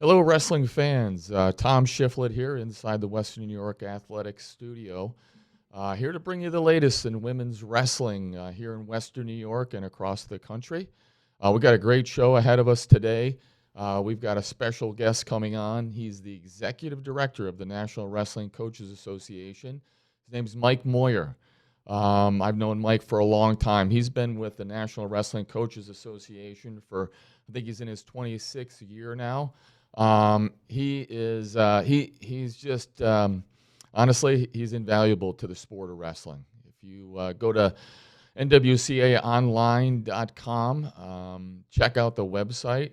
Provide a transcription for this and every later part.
Hello, wrestling fans. Tom Shifflet here inside the Western New York Athletics Studio. Here to bring you the latest in women's wrestling here in Western New York and across the country. We've got a great show ahead of us today. We've got a special guest coming on. He's the executive director of the National Wrestling Coaches Association. His name's Mike Moyer. I've known Mike for a long time. He's been with the National Wrestling Coaches Association for, I think he's in his 26th year now. He's just honestly, he's invaluable to the sport of wrestling. If you go to nwcaonline.com, check out the website.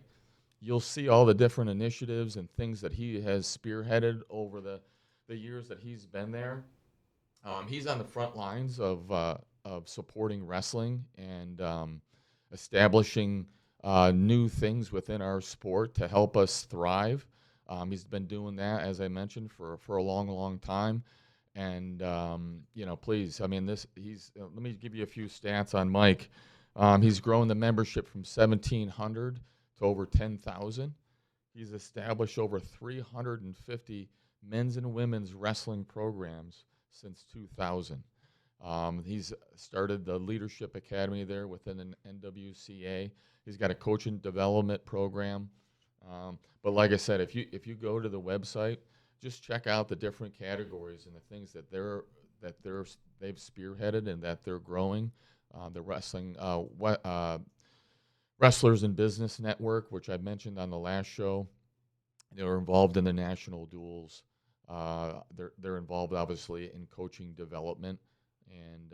You'll see all the different initiatives and things that he has spearheaded over the years that he's been there. He's on the front lines of supporting wrestling and establishing new things within our sport to help us thrive. He's been doing that, as I mentioned, for a long, long time. And please, I mean, let me give you a few stats on Mike. He's grown the membership from 1,700 to over 10,000. He's established over 350 men's and women's wrestling programs since 2000. He's started the Leadership Academy there within an NWCA. He's got a coaching development program. But like I said, if you go to the website, just check out the different categories and the things that they've spearheaded and that they're growing. The Wrestlers in Business Network, which I mentioned on the last show, they're involved in the national duels. They're involved obviously in coaching development and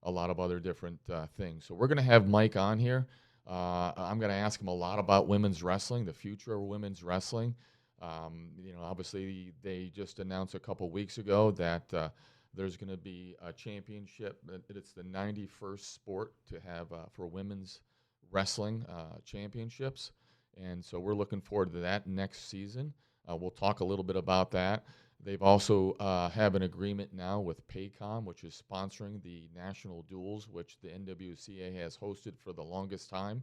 a lot of other different things. So we're going to have Mike on here. I'm going to ask him a lot about women's wrestling, the future of women's wrestling. Obviously they just announced a couple weeks ago that there's going to be a championship. It's the 91st sport to have for women's wrestling championships. And so we're looking forward to that next season. We'll talk a little bit about that. They've also have an agreement now with Paycom, which is sponsoring the national duels, which the NWCA has hosted for the longest time.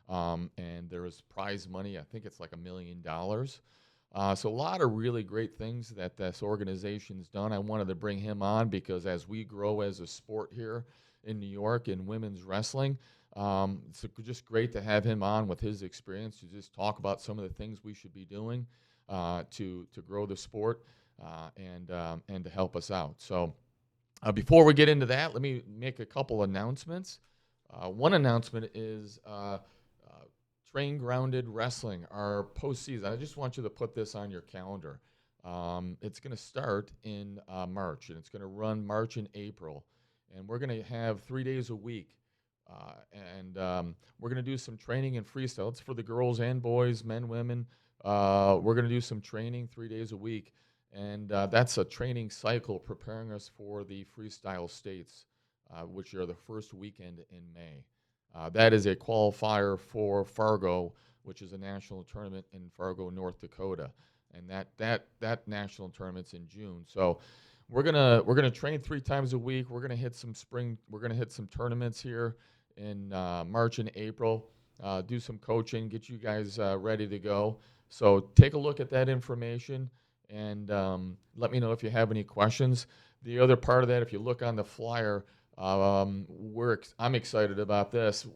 And there is prize money. I think it's like $1 million. So a lot of really great things that this organization's done. I wanted to bring him on because as we grow as a sport here in New York in women's wrestling, it's just great to have him on with his experience to just talk about some of the things we should be doing to grow the sport and to help us out. So before we get into that, let me make a couple announcements. One announcement is Train Grounded Wrestling, our postseason. I just want you to put this on your calendar. It's going to start in March, and it's going to run March and April. And we're going to have 3 days a week. And we're going to do some training in freestyle. It's for the girls and boys, men, women. We're going to do some training 3 days a week. And that's a training cycle preparing us for the freestyle states, which are the first weekend in May. That is a qualifier for Fargo, which is a national tournament in Fargo, North Dakota, and that national tournament's in June. So we're gonna train 3 times a week. We're gonna hit some tournaments here in March and April. Do some coaching, get you guys ready to go. So take a look at that information and let me know if you have any questions. The other part of that, if you look on the flyer. I'm excited about this.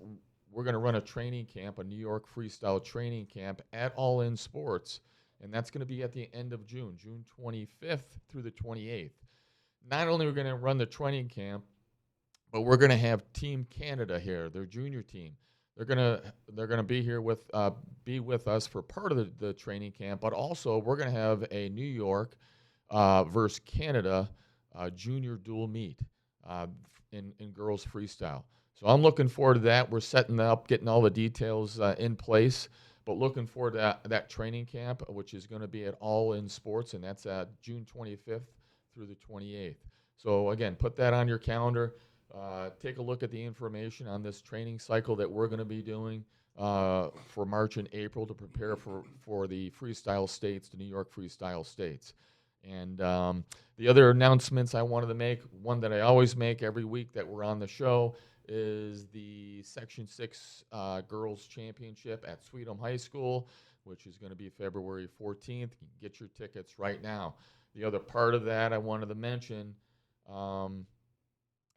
We're going to run a training camp, a New York freestyle training camp at All In Sports, and that's going to be at the end of June, June 25th through the 28th. Not only are we going to run the training camp, but we're going to have Team Canada here, their junior team. They're gonna be here with us for part of the training camp, but also we're going to have a New York versus Canada junior dual meet. In girls freestyle. So I'm looking forward to that. We're setting up, getting all the details in place, but looking forward to that training camp, which is going to be at All In Sports, and that's June 25th through the 28th. So again, put that on your calendar. Take a look at the information on this training cycle that we're going to be doing for March and April to prepare for the freestyle states, the New York freestyle states. And the other announcements I wanted to make, one that I always make every week that we're on the show, is the Section 6 Girls Championship at Sweet Home High School, which is going to be February 14th. You can get your tickets right now. The other part of that I wanted to mention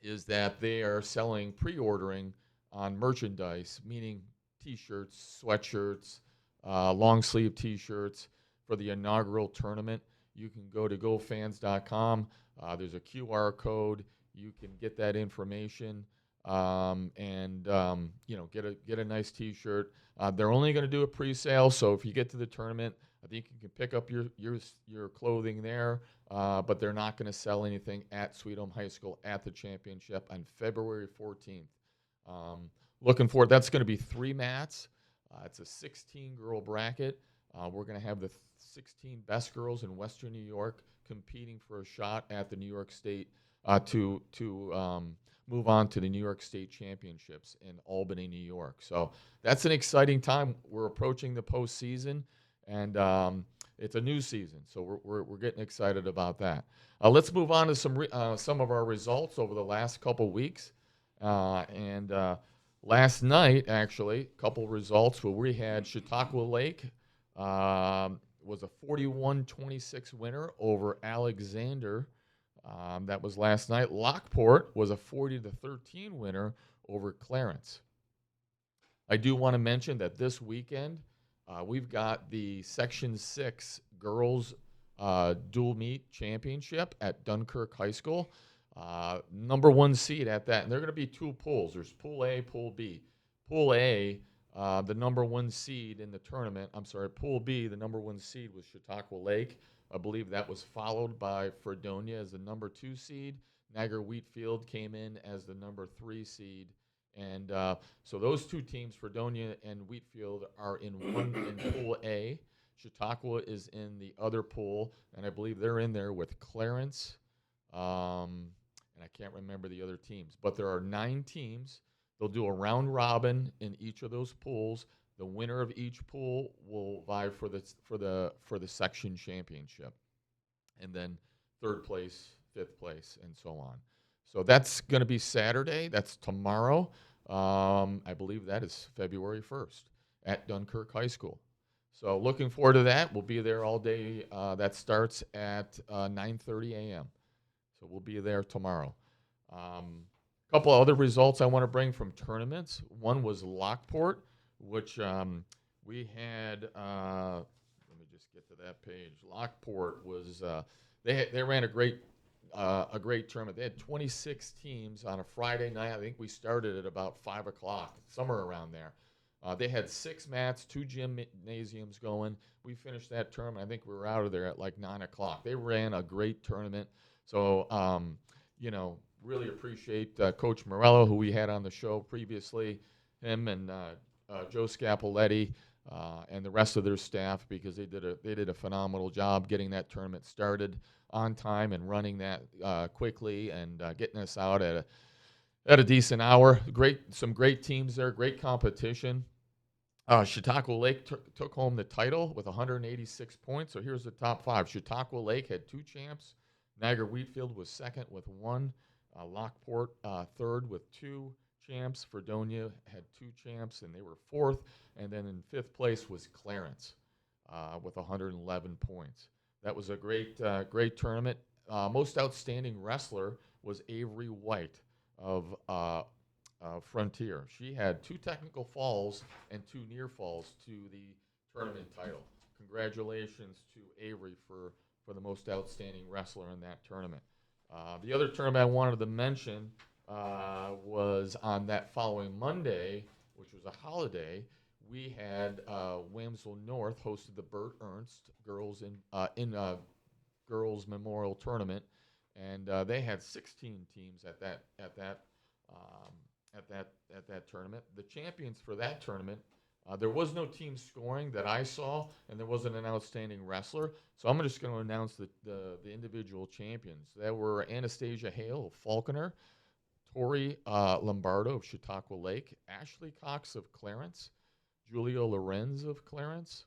is that they are selling, pre-ordering on merchandise, meaning T-shirts, sweatshirts, long sleeve T-shirts for the inaugural tournament. You can go to gofans.com. There's a QR code. You can get that information and get a nice T-shirt. They're only going to do a pre-sale, so if you get to the tournament, I think you can pick up your clothing there, but they're not going to sell anything at Sweet Home High School at the championship on February 14th. Looking forward. That's going to be 3 mats. It's a 16-girl bracket. We're going to have the 16 best girls in Western New York competing for a shot at the New York State to move on to the New York State Championships in Albany, New York. So that's an exciting time. We're approaching the postseason, and it's a new season, so we're getting excited about that. Let's move on to some of our results over the last couple weeks. Last night, actually, a couple results where we had Chautauqua Lake was a 41-26 winner over Alexander. That was last night. Lockport was a 40-13 winner over Clarence. I do want to mention that this weekend we've got the Section 6 Girls Dual Meet Championship at Dunkirk High School. Number 1 seed at that. And there are going to be 2 pools. There's Pool A, Pool B. Pool A, the number 1 seed in the tournament. Pool B, the number 1 seed was Chautauqua Lake. I believe that was followed by Fredonia as the number 2 seed. Niagara Wheatfield came in as the number 3 seed. And so those 2 teams, Fredonia and Wheatfield, are in Pool A. Chautauqua is in the other pool, and I believe they're in there with Clarence, and I can't remember the other teams. But there are 9 teams. They'll do a round robin in each of those pools. The winner of each pool will vie for the section championship, and then 3rd place, 5th place, and so on. So that's going to be Saturday. That's tomorrow. I believe that is February 1st at Dunkirk High School. So looking forward to that. We'll be there all day. That starts at 9:30 a.m. So we'll be there tomorrow. A couple of other results I want to bring from tournaments. One was Lockport, which we had. Let me just get to that page. Lockport was they ran a great tournament. They had 26 teams on a Friday night. I think we started at about 5 o'clock, somewhere around there. They had 6 mats, 2 gymnasiums going. We finished that tournament. I think we were out of there at like 9 o'clock. They ran a great tournament. So, really appreciate Coach Morello, who we had on the show previously, him and Joe Scapoletti and the rest of their staff, because they did a phenomenal job getting that tournament started on time and running that quickly and getting us out at a decent hour. Some great teams there, great competition. Chautauqua Lake took home the title with 186 points. So here's the top 5. Chautauqua Lake had 2 champs. Niagara Wheatfield was 2nd with 1. Lockport 3rd with 2 champs. Fredonia had 2 champs, and they were 4th. And then in 5th place was Clarence with 111 points. That was a great tournament. Most outstanding wrestler was Avery White of Frontier. She had 2 technical falls and 2 near falls to the tournament title. Congratulations to Avery for the most outstanding wrestler in that tournament. The other tournament I wanted to mention was on that following Monday, which was a holiday. We had Wamsville North hosted the Bert Ernst Girls Girls Memorial Tournament, and they had 16 teams at that tournament. The champions for that tournament, there was no team scoring that I saw, and there wasn't an outstanding wrestler. So I'm just going to announce the individual champions. There were Anastasia Hale of Falconer, Tori Lombardo of Chautauqua Lake, Ashley Cox of Clarence, Julia Lorenz of Clarence,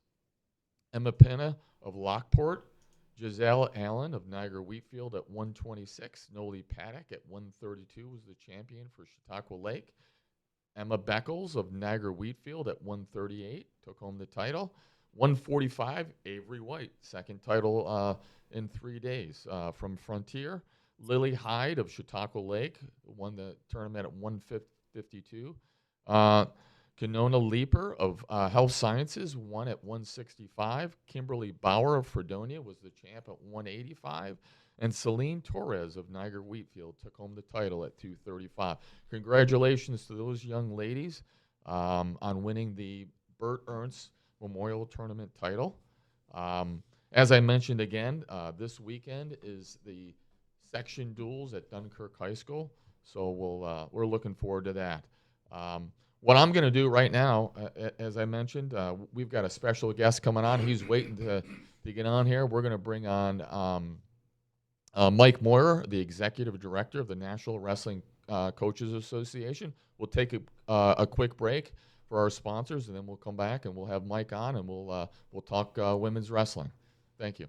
Emma Penna of Lockport, Giselle Allen of Niagara Wheatfield at 126, Noli Paddock at 132 was the champion for Chautauqua Lake. Emma Beckles of Niagara Wheatfield at 138 took home the title. 145, Avery White, second title in 3 days. From Frontier, Lily Hyde of Chautauqua Lake won the tournament at 152. Kanona Leaper of Health Sciences won at 165. Kimberly Bauer of Fredonia was the champ at 185. And Celine Torres of Niagara Wheatfield took home the title at 235. Congratulations to those young ladies on winning the Bert Ernst Memorial Tournament title. As I mentioned again, this weekend is the section duels at Dunkirk High School, so we're looking forward to that. What I'm going to do right now, as I mentioned, we've got a special guest coming on. He's waiting to get on here. We're going to bring on Mike Moyer, the Executive Director of the National Wrestling Coaches Association. We'll take a quick break for our sponsors, and then we'll come back and we'll have Mike on, and we'll talk women's wrestling. Thank you.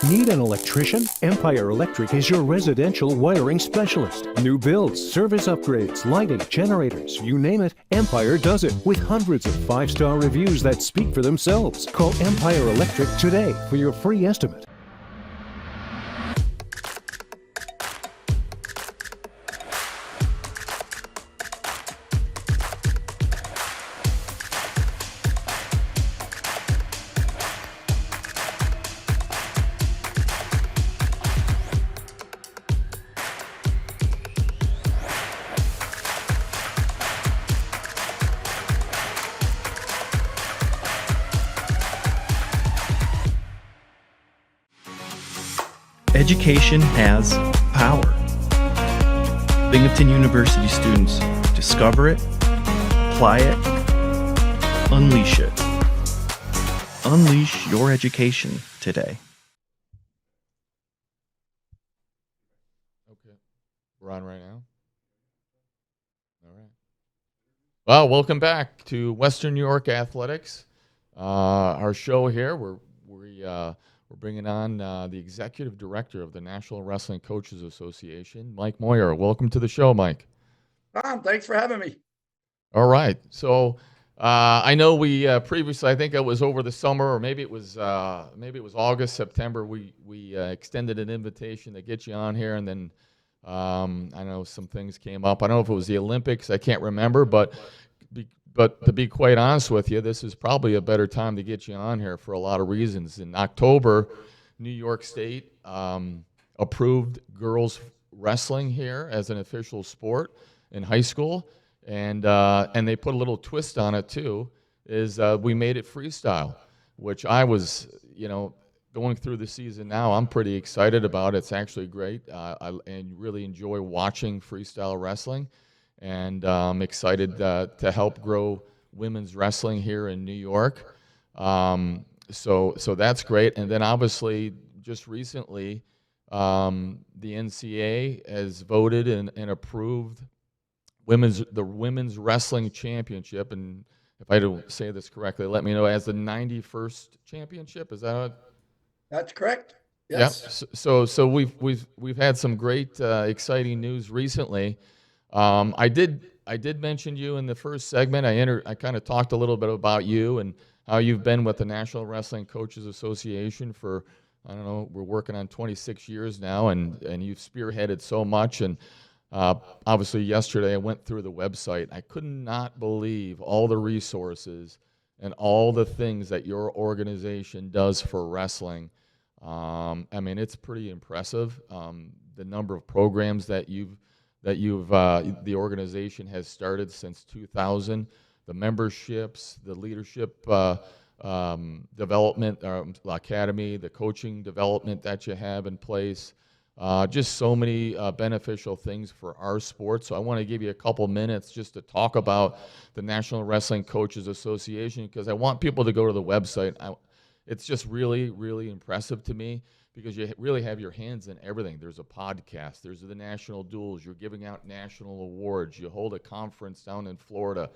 Need an electrician? Empire Electric is your residential wiring specialist. New builds, service upgrades, lighting, generators, you name it, Empire does it with hundreds of 5-star reviews that speak for themselves. Call Empire Electric today for your free estimate. Education has power. Binghamton University students discover it, apply it, unleash it. Unleash your education today. Okay. We're on right now? All right. Well, welcome back to Western New York Athletics. Our show here, we're bringing on the Executive Director of the National Wrestling Coaches Association, Mike Moyer. Welcome to the show, Mike. Tom, thanks for having me. All right. So I know we previously, I think it was over the summer, or maybe it was August, September. We extended an invitation to get you on here, and then I know some things came up. I don't know if it was the Olympics. I can't remember, but to be quite honest with you, this is probably a better time to get you on here for a lot of reasons. In October, New York State approved girls wrestling here as an official sport in high school, and they put a little twist on it too. We made it freestyle, which I was, going through the season now, I'm pretty excited about. It's actually great. I really enjoy watching freestyle wrestling. And I'm excited to help grow women's wrestling here in New York. So that's great. And then obviously, just recently, the NCAA has voted and approved the Women's Wrestling Championship. And if I don't say this correctly, let me know, as the 91st championship. Is that what? That's correct. Yes. Yeah. So we've had some great exciting news recently. I did mention you in the first segment. I kind of talked a little bit about you and how you've been with the National Wrestling Coaches Association for, I don't know, we're working on 26 years now, and you've spearheaded so much. And obviously yesterday I went through the website. I could not believe all the resources and all the things that your organization does for wrestling. I mean, it's pretty impressive, the number of programs that the organization has started since 2000, the memberships, the leadership development academy, the coaching development that you have in place, just so many beneficial things for our sport. So I want to give you a couple minutes just to talk about the National Wrestling Coaches Association, because I want people to go to the website. It's just really, really impressive to me, because you really have your hands in everything. There's a podcast. There's the national duels. You're giving out national awards. You hold a conference down in Florida.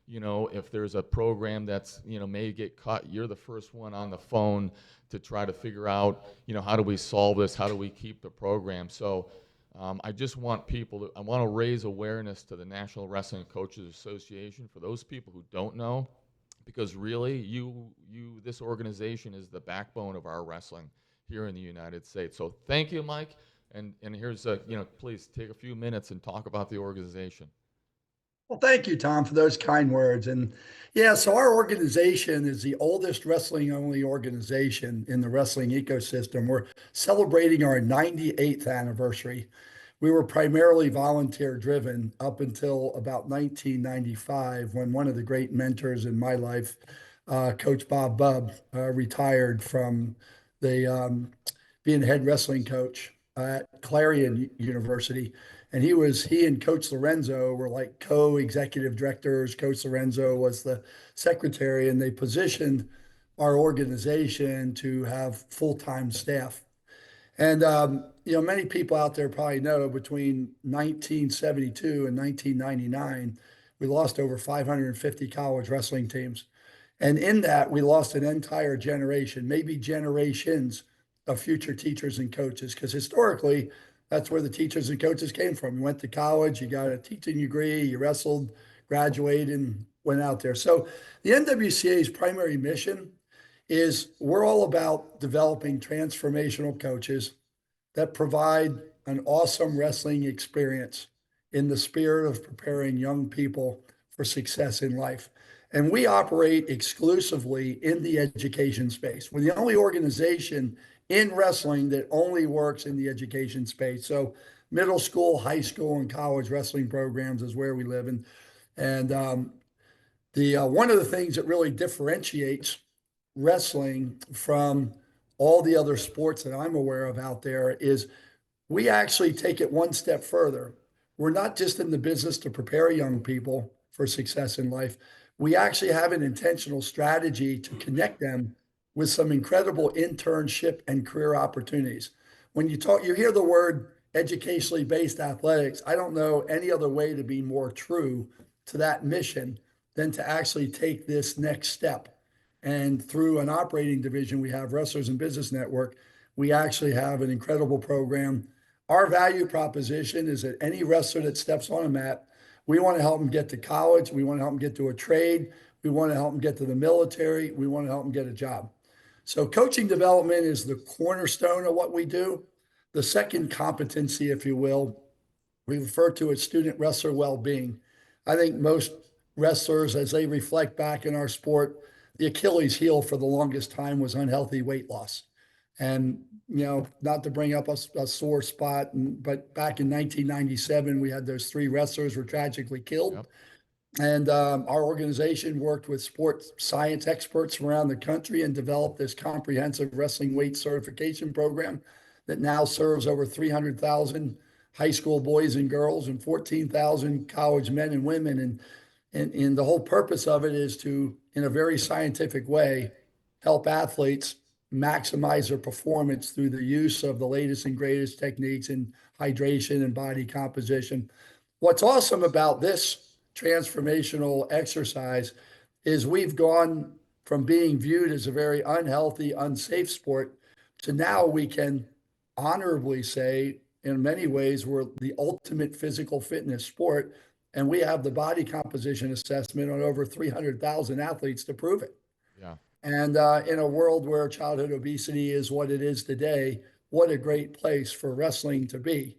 If there's a program that's, may get cut, you're the first one on the phone to try to figure out, how do we solve this? How do we keep the program? So I just want I want to raise awareness to the National Wrestling Coaches Association. For those people who don't know, because really, this organization is the backbone of our wrestling here in the United States. So thank you, Mike. And here's please take a few minutes and talk about the organization. Well, thank you, Tom, for those kind words. And yeah, so our organization is the oldest wrestling only organization in the wrestling ecosystem. We're celebrating our 98th anniversary. We were primarily volunteer driven up until about 1995, when one of the great mentors in my life, Coach Bob Bubb, retired from the being head wrestling coach at Clarion University. And he and Coach Lorenzo were like co-executive directors. Coach Lorenzo was the secretary, and they positioned our organization to have full-time staff. And many people out there probably know between 1972 and 1999, we lost over 550 college wrestling teams. And in that, we lost an entire generation, maybe generations of future teachers and coaches, because historically, that's where the teachers and coaches came from. You went to college, you got a teaching degree, you wrestled, graduated, and went out there. So the NWCA's primary mission is we're all about developing transformational coaches that provide an awesome wrestling experience in the spirit of preparing young people for success in life. And we operate exclusively in the education space. We're the only organization in wrestling that only works in the education space. So middle school, high school, and college wrestling programs is where we live. And one of the things that really differentiates wrestling from all the other sports that I'm aware of out there is we actually take it one step further. We're not just in the business to prepare young people for success in life. We actually have an intentional strategy to connect them with some incredible internship and career opportunities. When you hear the word educationally based athletics, I don't know any other way to be more true to that mission than to actually take this next step. And through an operating division, we have Wrestlers and Business Network. We actually have an incredible program. Our value proposition is that any wrestler that steps on a mat, we want to help them get to college. We want to help them get to a trade. We want to help them get to the military. We want to help them get a job. So coaching development is the cornerstone of what we do. The second competency, if you will, we refer to as student wrestler well-being. I think most wrestlers, as they reflect back in our sport, the Achilles heel for the longest time was unhealthy weight loss. And, not to bring up a sore spot, but back in 1997, we had those 3 wrestlers were tragically killed. Yep. And our organization worked with sports science experts from around the country and developed this comprehensive wrestling weight certification program that now serves over 300,000 high school boys and girls and 14,000 college men and women. And the whole purpose of it is to, in a very scientific way, help athletes maximize their performance through the use of the latest and greatest techniques in hydration and body composition. What's awesome about this transformational exercise is we've gone from being viewed as a very unhealthy, unsafe sport to now we can honorably say, in many ways, we're the ultimate physical fitness sport. And we have the body composition assessment on over 300,000 athletes to prove it. Yeah. And in a world where childhood obesity is what it is today, what a great place for wrestling to be.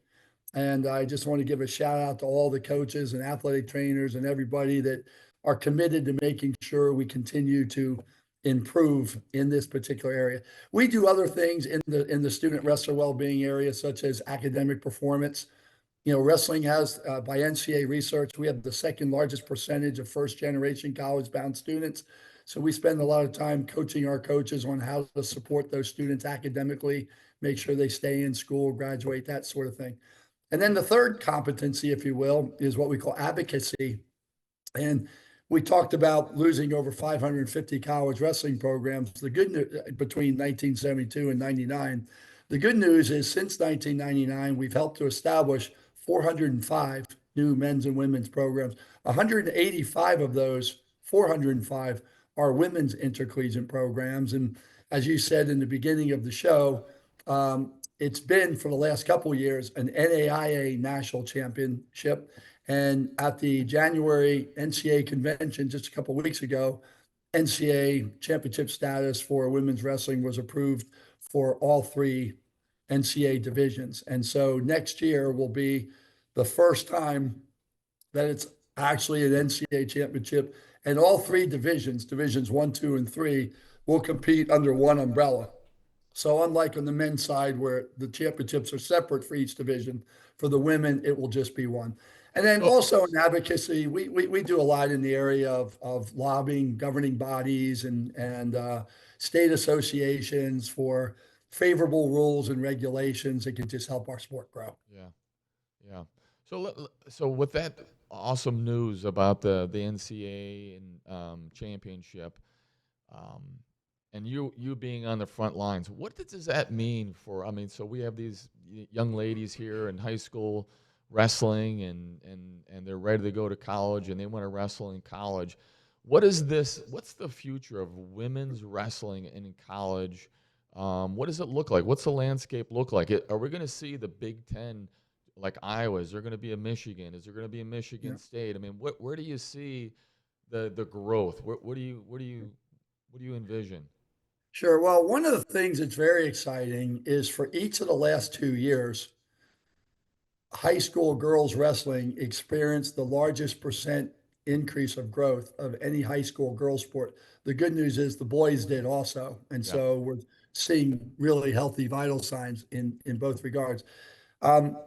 And I just want to give a shout out to all the coaches and athletic trainers and everybody that are committed to making sure we continue to improve in this particular area. We do other things in the student wrestler well-being area, such as academic performance. Wrestling has, by NCAA research, we have the second largest percentage of first-generation college-bound students. So we spend a lot of time coaching our coaches on how to support those students academically, make sure they stay in school, graduate, that sort of thing. And then the third competency, if you will, is what we call advocacy. And we talked about losing over 550 college wrestling programs. The good news between 1972 and 99. The good news is since 1999, we've helped to establish 405 new men's and women's programs. 185 of those, 405, are women's intercollegiate programs. And as you said in the beginning of the show, it's been for the last couple of years an NAIA national championship. And at the January NCAA convention just a couple of weeks ago, NCAA championship status for women's wrestling was approved for all three NCAA divisions. And so next year will be the first time that it's actually an NCAA championship, and all three divisions, divisions one, two, and three, will compete under one umbrella. So unlike on the men's side where the championships are separate for each division, for the women, it will just be one. And then So, also in advocacy, we do a lot in the area of lobbying governing bodies and state associations for favorable rules and regulations that can just help our sport grow. yeah, yeah. So, so with that awesome news about the NCAA and championship, um, and you being on the front lines, what does that mean for? I mean, so we have these young ladies here in high school wrestling, and they're ready to go to college, and they want to wrestle in college. What is this? What's the future of women's wrestling in college? What does it look like? What's the landscape look like? Are we going to see the Big Ten like Iowa? Is there going to be a Michigan? Is there going to be a Michigan Yeah. State? I mean, where do you see the growth? What do you envision? Sure. Well, one of the things that's very exciting is for each of the last 2 years, high school girls wrestling experienced the largest percent increase of growth of any high school girls sport. The good news is the boys did also. And Yeah, so we're seeing really healthy vital signs in both regards. Um,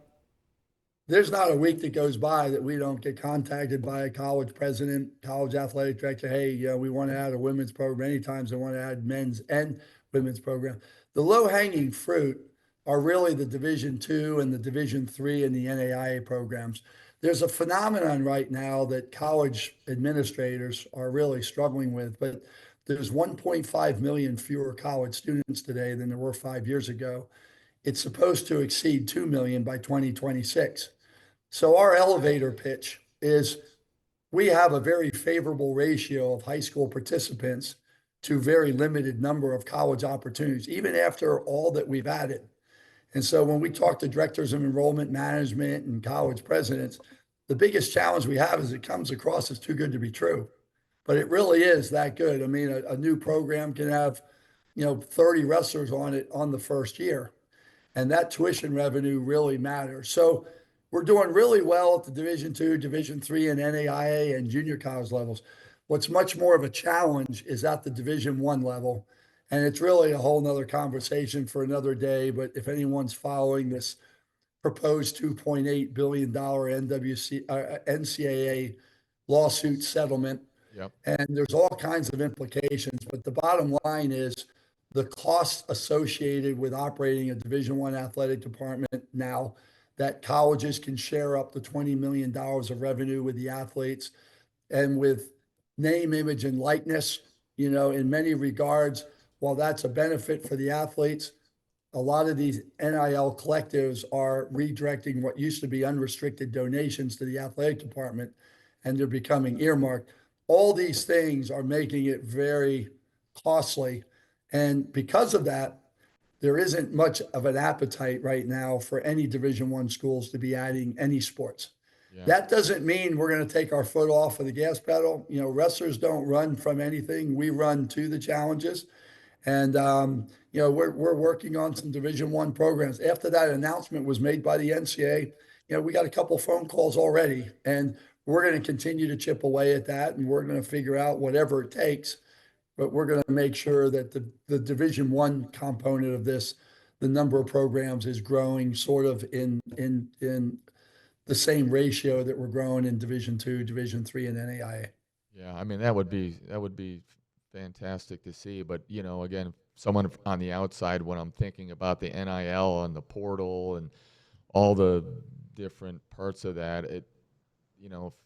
there's not a week that goes by that we don't get contacted by a college president, college athletic director. Hey, we want to add a women's program. Many times they want to add men's and women's program. The low hanging fruit are really the Division II and the Division III and the NAIA programs. There's a phenomenon right now that college administrators are really struggling with, but there's 1.5 million fewer college students today than there were 5 years ago. It's supposed to exceed 2 million by 2026. So our elevator pitch is we have a very favorable ratio of high school participants to very limited number of college opportunities, even after all that we've added. And so when we talk to directors of enrollment management and college presidents, the biggest challenge we have is it comes across as too good to be true. But it really is that good. I mean, a new program can have, 30 wrestlers on it on the first year, and that tuition revenue really matters. So we're doing really well at the Division II, Division III, and NAIA and junior college levels. What's much more of a challenge is at the Division I level. And it's really a whole nother conversation for another day. But if anyone's following this proposed $2.8 billion NCAA lawsuit settlement, yep, and there's all kinds of implications, but the bottom line is the costs associated with operating a Division I athletic department now that colleges can share up to $20 million of revenue with the athletes and with name, image, and likeness, in many regards, while that's a benefit for the athletes, a lot of these NIL collectives are redirecting what used to be unrestricted donations to the athletic department, and they're becoming earmarked. All these things are making it very costly. And because of that, there isn't much of an appetite right now for any Division I schools to be adding any sports. yeah, That doesn't mean we're going to take our foot off of the gas pedal. Wrestlers don't run from anything. We run to the challenges. And we're working on some Division I programs. After that announcement was made by the NCAA, we got a couple phone calls already, and we're going to continue to chip away at that, and we're going to figure out whatever it takes. But we're going to make sure that the Division I component of this, the number of programs is growing sort of in the same ratio that we're growing in Division II, Division III, and NAIA. yeah. I mean, that would be fantastic to see. But again, someone on the outside, when I'm thinking about the NIL and the portal and all the different parts of that,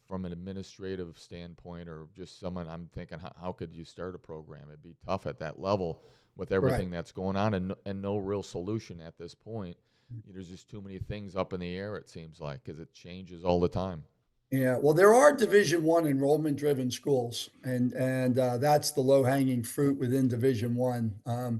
from an administrative standpoint or just someone, I'm thinking, how could you start a program? It'd be tough at that level with Right. everything that's going on and no real solution at this point. There's just too many things up in the air, it seems like, because it changes all the time. Yeah, well, there are Division I enrollment-driven schools, and that's the low-hanging fruit within Division I.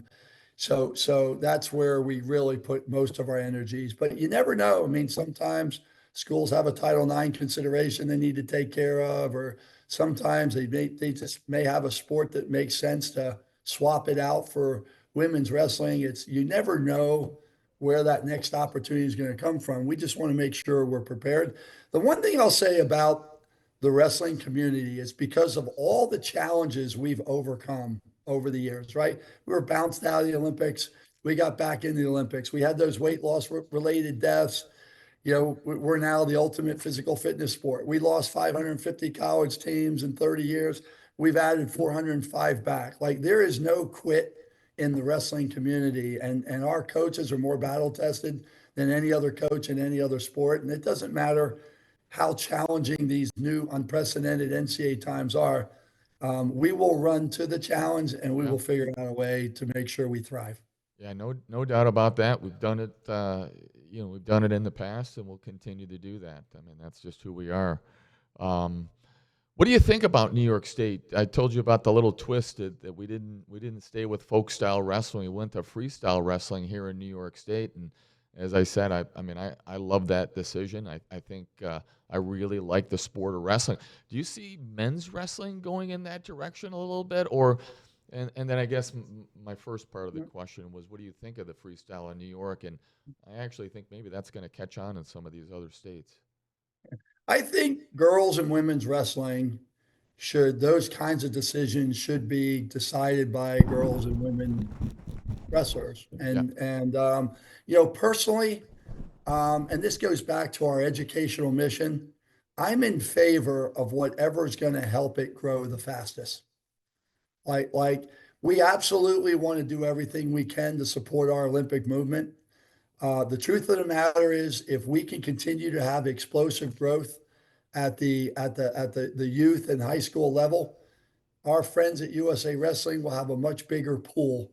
So that's where we really put most of our energies. But you never know. I mean, sometimes schools have a Title IX consideration they need to take care of, or sometimes they just may have a sport that makes sense to swap it out for women's wrestling. You never know where that next opportunity is going to come from. We just want to make sure we're prepared. The one thing I'll say about the wrestling community is because of all the challenges we've overcome over the years, right? We were bounced out of the Olympics. We got back in the Olympics. We had those weight loss related deaths. We're now the ultimate physical fitness sport. We lost 550 college teams in 30 years. We've added 405 back. Like, there is no quit in the wrestling community, and our coaches are more battle tested than any other coach in any other sport. And it doesn't matter how challenging these new unprecedented NCAA times are. We will run to the challenge, and we Yeah. will figure out a way to make sure we thrive. Yeah, no doubt about that. We've done it, we've done it in the past, and we'll continue to do that. I mean, that's just who we are. Um, what do you think about New York State? I told you about the little twist that we didn't stay with folk style wrestling. We went to freestyle wrestling here in New York State, and as I said, I love that decision. I think I really like the sport of wrestling. Do you see men's wrestling going in that direction a little bit, or? And then I guess my first part of the question was, what do you think of the freestyle in New York? And I actually think maybe that's going to catch on in some of these other states. I think girls and women's wrestling those kinds of decisions should be decided by girls and women wrestlers. Yeah, Personally, and this goes back to our educational mission, I'm in favor of whatever is going to help it grow the fastest. Like we absolutely want to do everything we can to support our Olympic movement. The truth of the matter is, if we can continue to have explosive growth at the youth and high school level, our friends at USA Wrestling will have a much bigger pool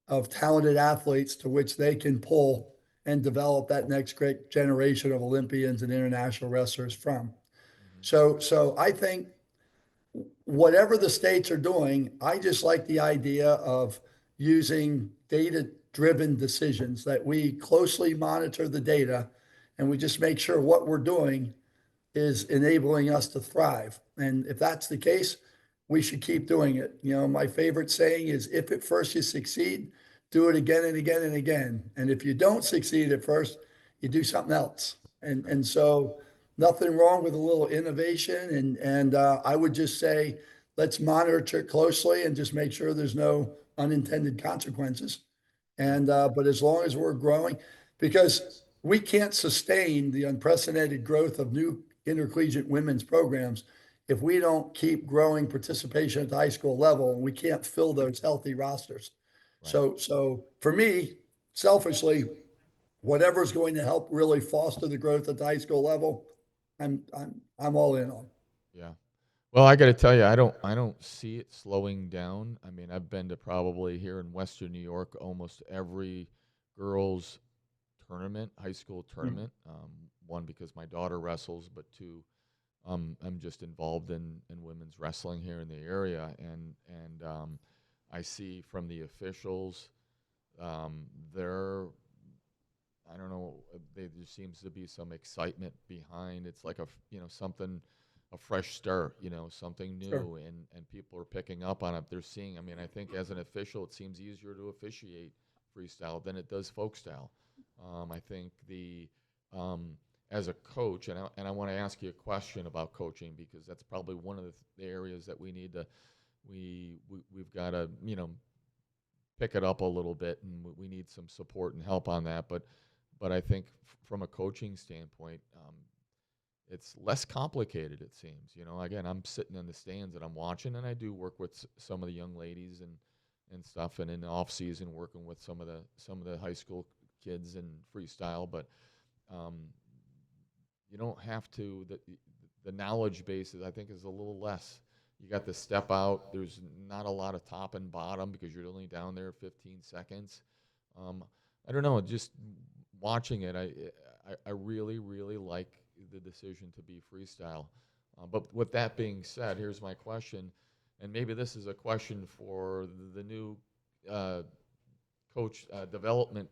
of talented athletes to which they can pull and develop that next great generation of Olympians and international wrestlers from. So I think whatever the states are doing, I just like the idea of using data-driven decisions, that we closely monitor the data and we just make sure what we're doing is enabling us to thrive. And if that's the case, we should keep doing it. My favorite saying is, if at first you succeed, do it again and again and again. And if you don't succeed at first, you do something else. So nothing wrong with a little innovation. And I would just say, let's monitor it closely and just make sure there's no unintended consequences. But as long as we're growing, because we can't sustain the unprecedented growth of new intercollegiate women's programs if we don't keep growing participation at the high school level, and we can't fill those healthy rosters. right. So for me, selfishly, whatever is going to help really foster the growth at the high school level, I'm all in on. Yeah. Well, I got to tell you, I don't see it slowing down. I mean, I've been to probably here in Western New York almost every girls' tournament, high school tournament. One, because my daughter wrestles, but two, I'm just involved in women's wrestling here in the area, and I see from the officials, they're, I don't know, there seems to be some excitement behind. It's like something, a fresh start, something new, Sure. and people are picking up on it. They're seeing. I mean, I think as an official, it seems easier to officiate freestyle than it does folk style. I think as a coach, and I want to ask you a question about coaching, because that's probably one of the areas that we need to we've got to pick it up a little bit, and we need some support and help on that. But I think from a coaching standpoint, it's less complicated. It seems. Again, I'm sitting in the stands and I'm watching, and I do work with some of the young ladies and stuff, and in the off season working with some of the high school kids in freestyle, but you don't have to. The knowledge base I think is a little less. You got the step out. There's not a lot of top and bottom because you're only down there 15 seconds. I don't know. Just watching it, I really, really like the decision to be freestyle. But with that being said, here's my question, and maybe this is a question for the new coach development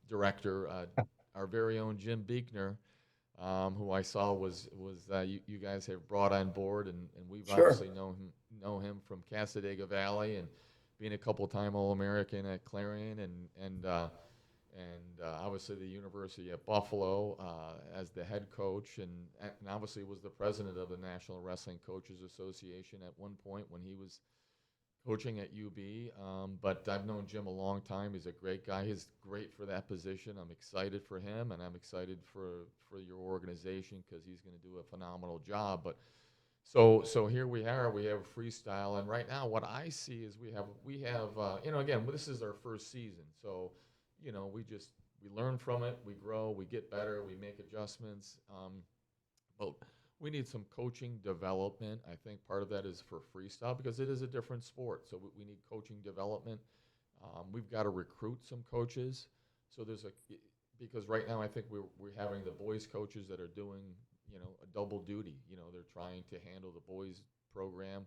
director, our very own Jim Beekner. who I saw was you guys have brought on board, and we've Sure. obviously know him from Casadega Valley and being a couple-time All-American at Clarion and obviously the University at Buffalo as the head coach, and obviously was the president of the National Wrestling Coaches Association at one point when he was coaching at UB. But I've known Jim a long time. He's a great guy. He's great for that position. I'm excited for him, and I'm excited for your organization because he's going to do a phenomenal job. But so here we are. We have freestyle, and right now what I see is we have again, this is our first season, so we learn from it, we grow, we get better, we make adjustments. But we need some coaching development. I think part of that is for freestyle because it is a different sport. So we need coaching development. We've got to recruit some coaches. So because right now I think we're having the boys coaches that are doing, a double duty. They're trying to handle the boys program,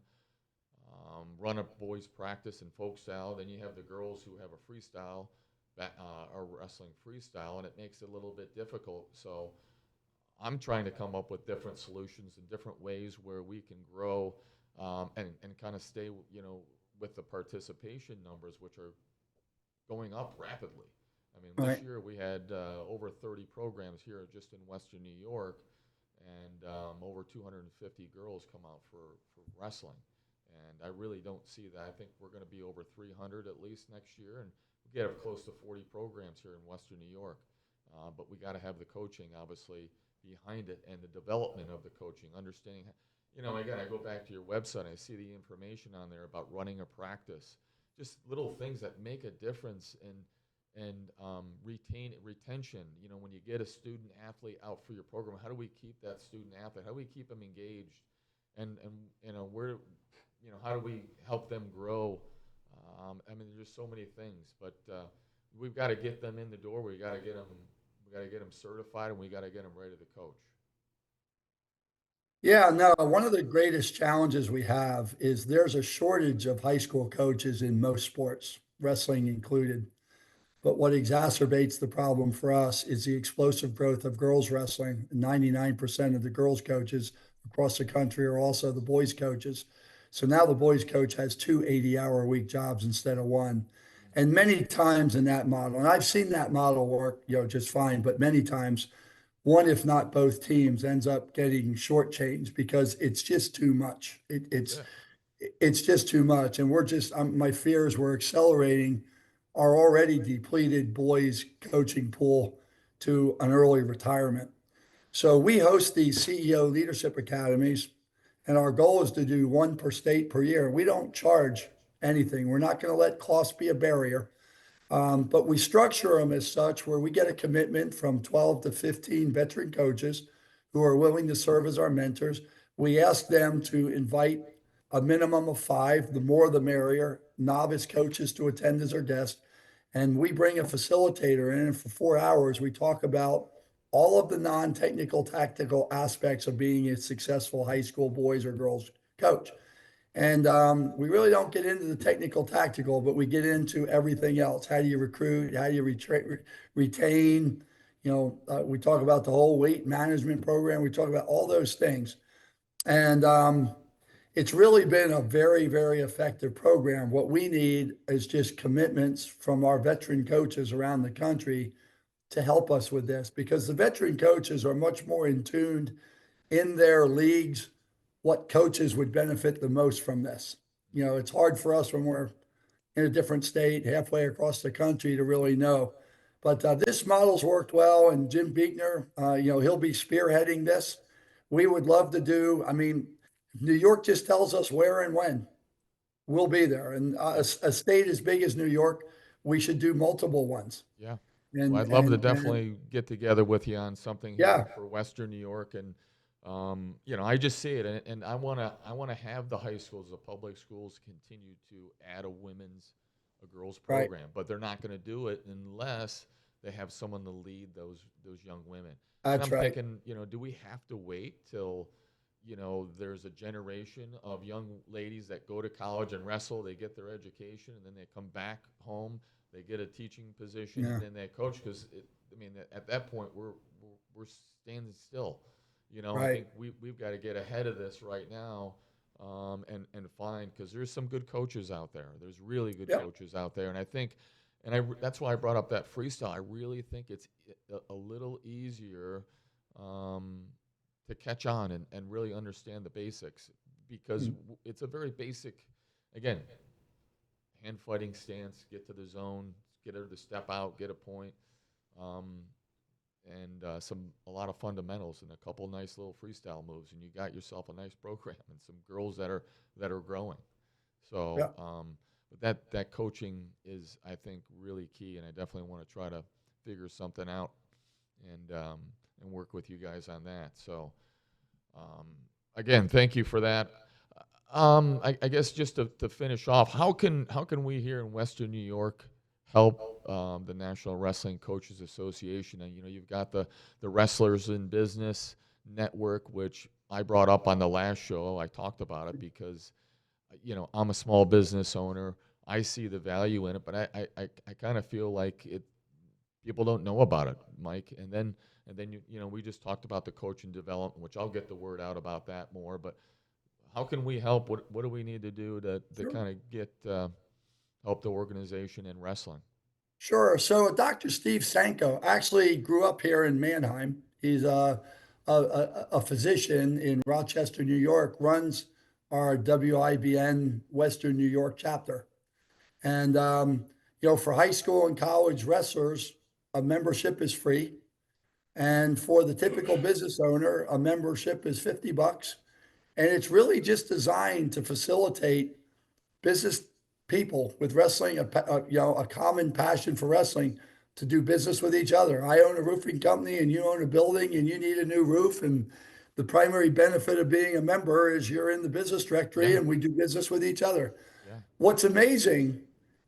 run a boys practice and folk style. Then you have the girls who have a freestyle, are wrestling freestyle, and it makes it a little bit difficult. So I'm trying to come up with different solutions and different ways where we can grow and kind of stay, with the participation numbers, which are going up rapidly. I mean, this Right. year we had over 30 programs here just in Western New York, and over 250 girls come out for wrestling. And I really don't see that. I think we're going to be over 300 at least next year, and we get up close to 40 programs here in Western New York. But we got to have the coaching, obviously, behind it and the development of the coaching, understanding. Again, I go back to your website, I see the information on there about running a practice, just little things that make a difference and retention. When you get a student athlete out for your program, how do we keep that student athlete? How do we keep them engaged? And where, how do we help them grow? There's so many things, but we've got to get them in the door. We got to get them certified, and we got to get them ready to coach. Yeah, no, one of the greatest challenges we have is there's a shortage of high school coaches in most sports, wrestling included. But what exacerbates the problem for us is the explosive growth of girls wrestling. 99% of the girls coaches across the country are also the boys coaches. So now the boys coach has two 80-hour-a-week jobs instead of one. And many times in that model, and I've seen that model work, just fine, but many times one, if not both teams, ends up getting shortchanged because it's just too much. Yeah. It's just too much, and my fears we're accelerating our already depleted boys coaching pool to an early retirement. So we host these CEO leadership academies, and our goal is to do one per state per year. We don't charge anything. We're not going to let cost be a barrier. But we structure them as such where we get a commitment from 12 to 15 veteran coaches who are willing to serve as our mentors. We ask them to invite a minimum of 5, the more the merrier, novice coaches to attend as our guest. And we bring a facilitator in, and for 4 hours, we talk about all of the non-technical, tactical aspects of being a successful high school boys or girls coach. And we really don't get into the technical, tactical, but we get into everything else. How do you recruit? How do you retain? We talk about the whole weight management program. We talk about all those things. And it's really been a very, very effective program. What we need is just commitments from our veteran coaches around the country to help us with this, because the veteran coaches are much more in tune in their leagues what coaches would benefit the most from this. It's hard for us when we're in a different state, halfway across the country, to really know. But this model's worked well, and Jim Beekner, he'll be spearheading this. We would love to do. New York just tells us where and when. We'll be there, and a state as big as New York, we should do multiple ones. Yeah. And Well, I'd love to and definitely get together with you on something yeah, here for Western New York, and I just see it, and I wanna have the high schools, the public schools, continue to add a girls right. program, but they're not going to do it unless they have someone to lead those young women. And That's I'm right. thinking, do we have to wait till there's a generation of young ladies that go to college and wrestle, they get their education, and then they come back home, they get a teaching position, Yeah. and then they coach? Because at that point, we're standing still. I Right. think we've got to get ahead of this right now, and find, because there's some good coaches out there. There's really good Yep. coaches out there, and I think, that's why I brought up that freestyle. I really think it's a little easier, um, to catch on and really understand the basics, because Mm. it's a very basic, again, hand fighting stance, get to the zone, get her to step out, get a point, um, and a lot of fundamentals and a couple nice little freestyle moves, and you got yourself a nice program and some girls that are growing. So, Yep. but that coaching is, I think, really key, and I definitely want to try to figure something out and work with you guys on that. So, um, again, thank you for that. I guess just to finish off, how can we here in Western New York help the National Wrestling Coaches Association? And you've got the Wrestlers in Business Network, which I brought up on the last show. I talked about it because I'm a small business owner. I see the value in it, but I kind of feel like people don't know about it, Mike. And then we just talked about the coaching development, which I'll get the word out about that more. But how can we help? What do we need to do to Sure. kind of get help the organization in wrestling? Sure. So Dr. Steve Sanko actually grew up here in Mannheim. He's a physician in Rochester, New York, runs our WIBN Western New York chapter. And, for high school and college wrestlers, a membership is free. And for the typical business owner, a membership is $50. And it's really just designed to facilitate business people with wrestling, a common passion for wrestling, to do business with each other. I own a roofing company and you own a building and you need a new roof. And the primary benefit of being a member is you're in the business directory Yeah, and we do business with each other. yeah, What's amazing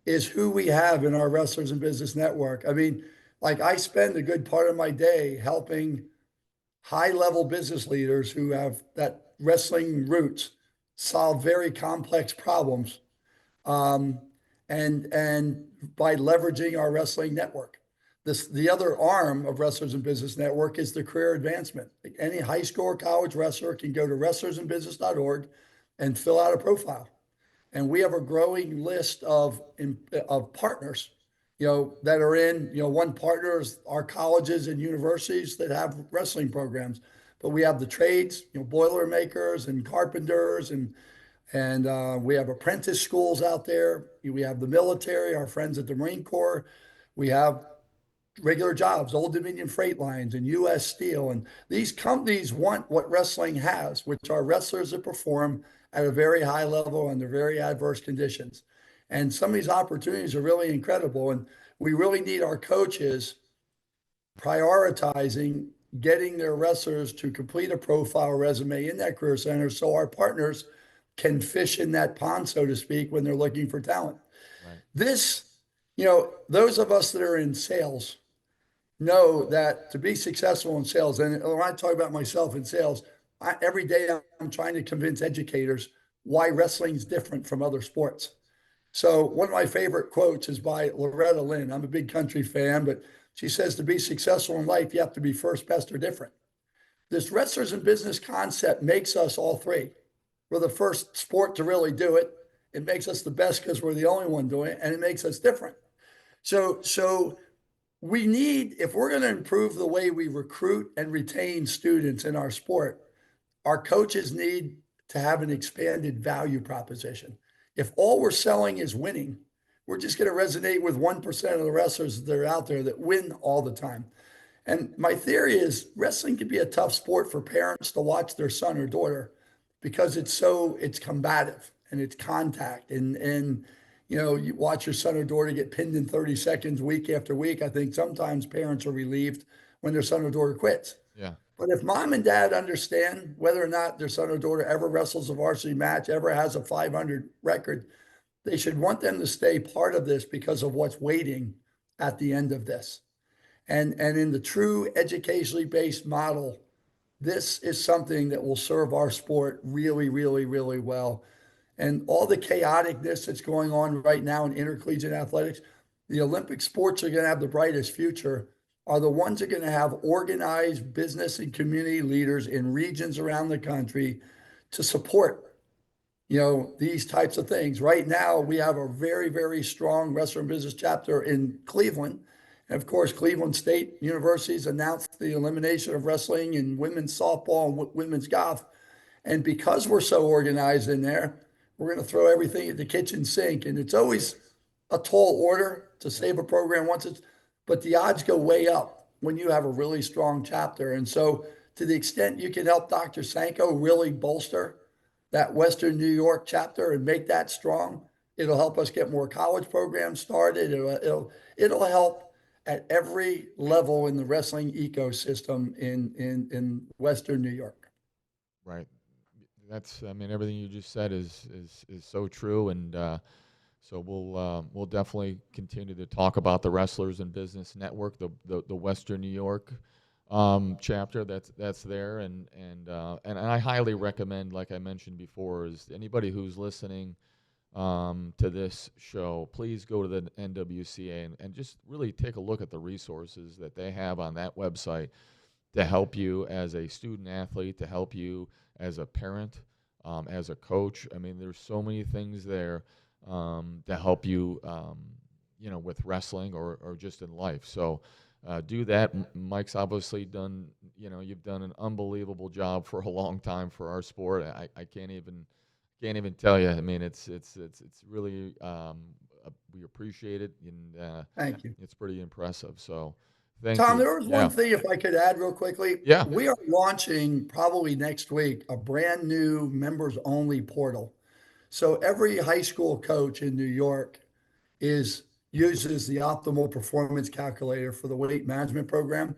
is who we have in our Wrestlers in Business Network. I mean, like I spend a good part of my day helping high level business leaders who have that wrestling roots solve very complex problems, um, and by leveraging our wrestling network. The other arm of Wrestlers in Business Network is the career advancement. Any high school or college wrestler can go to wrestlersinbusiness.org and fill out a profile. And we have a growing list of partners, that are in, one partner is our colleges and universities that have wrestling programs, but we have the trades, boilermakers and carpenters, and we have apprentice schools out there. We have the military, our friends at the Marine Corps. We have regular jobs, Old Dominion Freight Lines and U.S. Steel. And these companies want what wrestling has, which are wrestlers that perform at a very high level under very adverse conditions. And some of these opportunities are really incredible. And we really need our coaches prioritizing getting their wrestlers to complete a profile resume in that career center so our partners can fish in that pond, so to speak, when they're looking for talent. right. This, those of us that are in sales know that to be successful in sales, and when I talk about myself in sales, every day I'm trying to convince educators why wrestling is different from other sports. So one of my favorite quotes is by Loretta Lynn. I'm a big country fan, but she says to be successful in life, you have to be first, best, or different. This wrestlers in business concept makes us all three. We're the first sport to really do it. It makes us the best because we're the only one doing it, and it makes us different. So we need, if we're going to improve the way we recruit and retain students in our sport, our coaches need to have an expanded value proposition. If all we're selling is winning, we're just going to resonate with 1% of the wrestlers that are out there that win all the time. And my theory is wrestling can be a tough sport for parents to watch their son or daughter because it's combative and it's contact, and you watch your son or daughter get pinned in 30 seconds week after week. I think sometimes parents are relieved when their son or daughter quits. Yeah, But if mom and dad understand whether or not their son or daughter ever wrestles a varsity match, ever has a 500 record, they should want them to stay part of this because of what's waiting at the end of this. And in the true educationally based model, this is something that will serve our sport really, really, really well. And all the chaoticness that's going on right now in intercollegiate athletics, the Olympic sports are going to have the brightest future are the ones that are going to have organized business and community leaders in regions around the country to support, these types of things. Right now, we have a very, very strong restaurant business chapter in Cleveland. And of course, Cleveland State University's announced the elimination of wrestling and women's softball and women's golf. And because we're so organized in there, we're going to throw everything at the kitchen sink. And it's always a tall order to save a program once but the odds go way up when you have a really strong chapter. And so, to the extent you can help Dr. Sanko really bolster that Western New York chapter and make that strong, it'll help us get more college programs started. It'll help at every level in the wrestling ecosystem in Western New York. Right. I mean, everything you just said is so true, and so we'll definitely continue to talk about the Wrestlers in Business Network, the Western New York chapter that's there, and I highly recommend, like I mentioned before, is anybody who's listening to this show, please go to the NWCA and just really take a look at the resources that they have on that website to help you as a student athlete, to help you as a parent, as a coach. I mean, there's so many things there to help you, with wrestling or just in life. So do that. Mike's obviously done, you've done an unbelievable job for a long time for our sport. I can't even tell you. I mean, it's really, we appreciate it, and Thank you. it's pretty impressive. So thank Tom, you. there was one thing, if I could add real quickly. Yeah. We are launching probably next week a brand new members only portal. So every high school coach in New York uses the optimal performance calculator for the weight management program.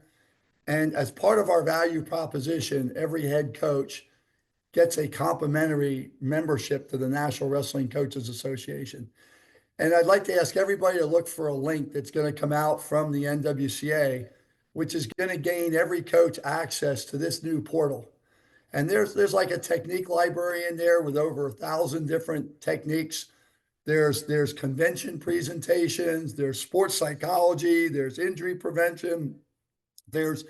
And as part of our value proposition, every head coach gets a complimentary membership to the National Wrestling Coaches Association. And I'd like to ask everybody to look for a link that's going to come out from the NWCA, which is going to gain every coach access to this new portal. And there's like a technique library in there with over 1,000 different techniques. There's convention presentations, there's sports psychology, there's injury prevention, there's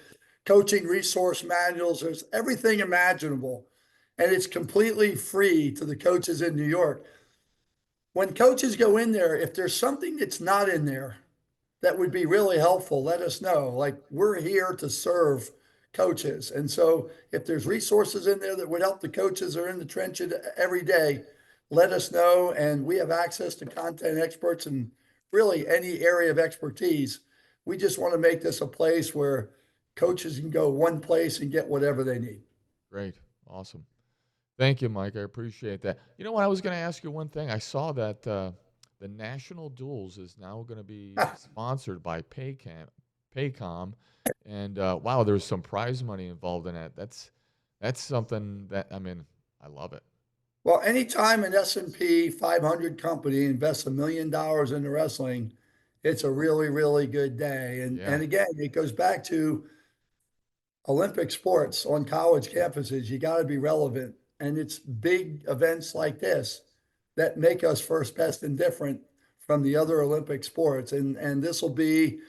coaching resource manuals, there's everything imaginable. And it's completely free to the coaches in New York. When coaches go in there, if there's something that's not in there that would be really helpful, let us know. Like, we're here to serve coaches. And so if there's resources in there that would help the coaches that are in the trenches every day, let us know. And we have access to content experts in really any area of expertise. We just want to make this a place where coaches can go one place and get whatever they need. Great. Awesome. Thank you, Mike. I appreciate that. You know what? I was going to ask you one thing. I saw that the National Duels is now going to be sponsored by Paycom, and wow, there's some prize money involved in that. That's something that, I mean, I love it. Well, anytime an S&P 500 company invests $1 million into wrestling, it's a really, really good day. And again, it goes back to Olympic sports on college campuses. You got to be relevant. And it's big events like this that make us first, best, and different from the other Olympic sports. And this will be,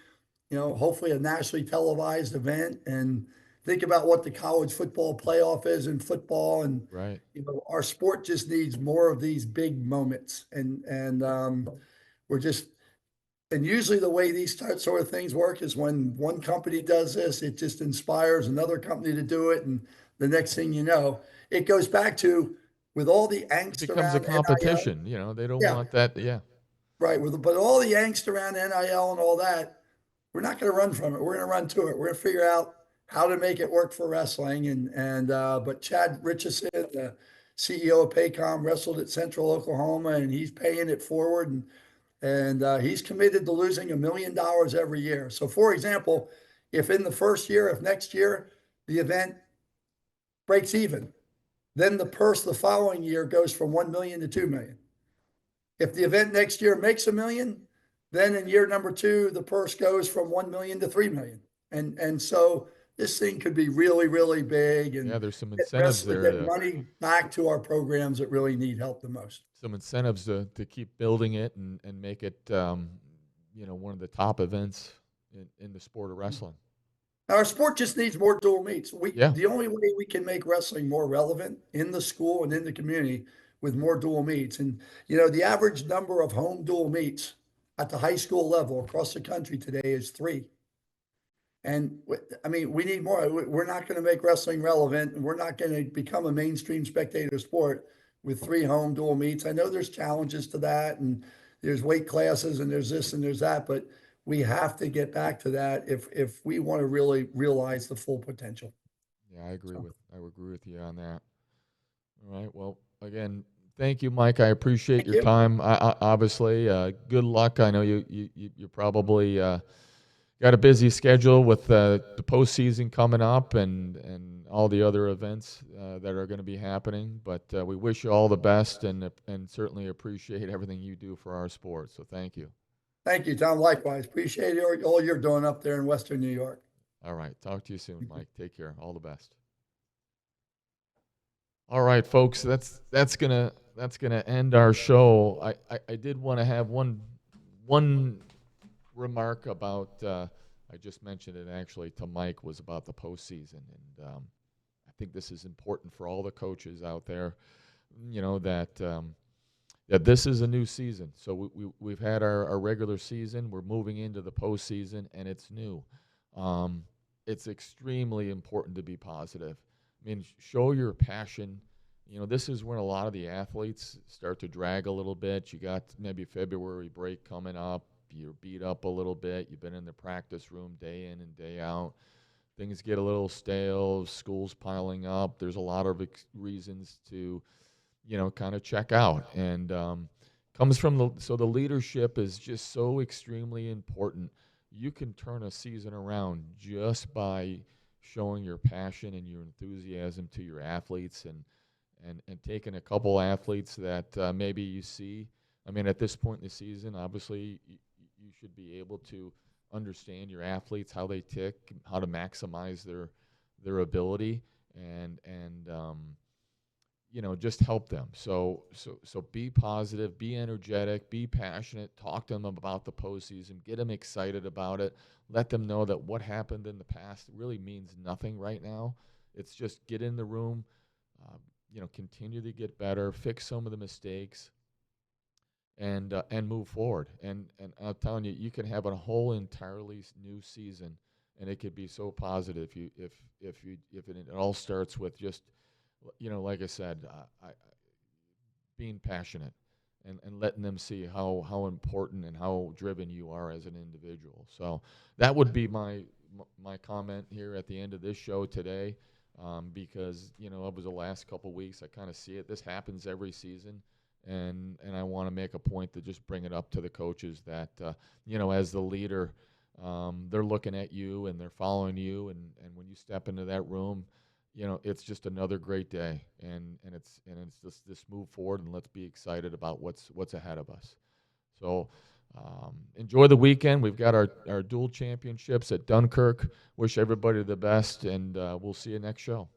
hopefully a nationally televised event. And think about what the college football playoff is in football. And, right. Our sport just needs more of these big moments. And usually the way these sort of things work is when one company does this, it just inspires another company to do it. And the next thing you know, it goes back to, with all the angst, it becomes a competition. NIL, they don't want that. Yeah. Right. But all the angst around NIL and all that, we're not going to run from it. We're going to run to it. We're going to figure out how to make it work for wrestling. But Chad Richardson, the CEO of Paycom, wrestled at Central Oklahoma, and he's paying it forward. And he's committed to losing $1 million every year. So, for example, if next year the event breaks even, then the purse the following year goes from 1 million to 2 million. If the event next year makes $1 million, then in year number 2, the purse goes from 1 million to 3 million. And so this thing could be really, really big. And there's some incentives there. Get money back to our programs that really need help the most. Some incentives to keep building it and make it, one of the top events in the sport of wrestling. Our sport just needs more dual meets. Yeah. The only way we can make wrestling more relevant in the school and in the community with more dual meets. And the average number of home dual meets at the high school level across the country today is 3. And I mean, we need more. We're not going to make wrestling relevant, and we're not going to become a mainstream spectator sport with 3 home dual meets. I know there's challenges to that, and there's weight classes, and there's this and there's that, but we have to get back to that if we want to really realize the full potential. Yeah, So, I would agree with you on that. All right. Well, again, thank you, Mike. I appreciate thank your you. time. Obviously, good luck. I know you probably got a busy schedule with the postseason coming up and all the other events that are going to be happening. But we wish you all the best and certainly appreciate everything you do for our sport. So thank you. Thank you, Tom. Likewise, appreciate all you're doing up there in Western New York. All right. Talk to you soon, Mike. Take care. All the best. All right, folks. That's gonna end our show. I did want to have one remark about. I just mentioned it actually to Mike was about the postseason, and I think this is important for all the coaches out there. That this is a new season. So we've had our regular season. We're moving into the postseason, and it's new. It's extremely important to be positive. I mean, show your passion. This is when a lot of the athletes start to drag a little bit. You got maybe February break coming up. You're beat up a little bit. You've been in the practice room day in and day out. Things get a little stale. School's piling up. There's a lot of reasons to, kind of check out. And comes from the leadership is just so extremely important. You can turn a season around just by showing your passion and your enthusiasm to your athletes and taking a couple athletes that maybe you see. I mean, at this point in the season, obviously, you should be able to understand your athletes, how they tick, how to maximize their ability, and just help them. So be positive, be energetic, be passionate. Talk to them about the postseason. Get them excited about it. Let them know that what happened in the past really means nothing right now. It's just get in the room, continue to get better, fix some of the mistakes, and move forward. And I'm telling you, you can have a whole entirely new season, and it could be so positive. If it all starts with just, like I said, being passionate and letting them see how important and how driven you are as an individual. So that would be my comment here at the end of this show today, because it was the last couple weeks. I kind of see it. This happens every season. And I want to make a point to just bring it up to the coaches that, as the leader, they're looking at you and they're following you. And when you step into that room, it's just another great day. And it's just move forward and let's be excited about what's ahead of us. So enjoy the weekend. We've got our dual championships at Dunkirk. Wish everybody the best, and we'll see you next show.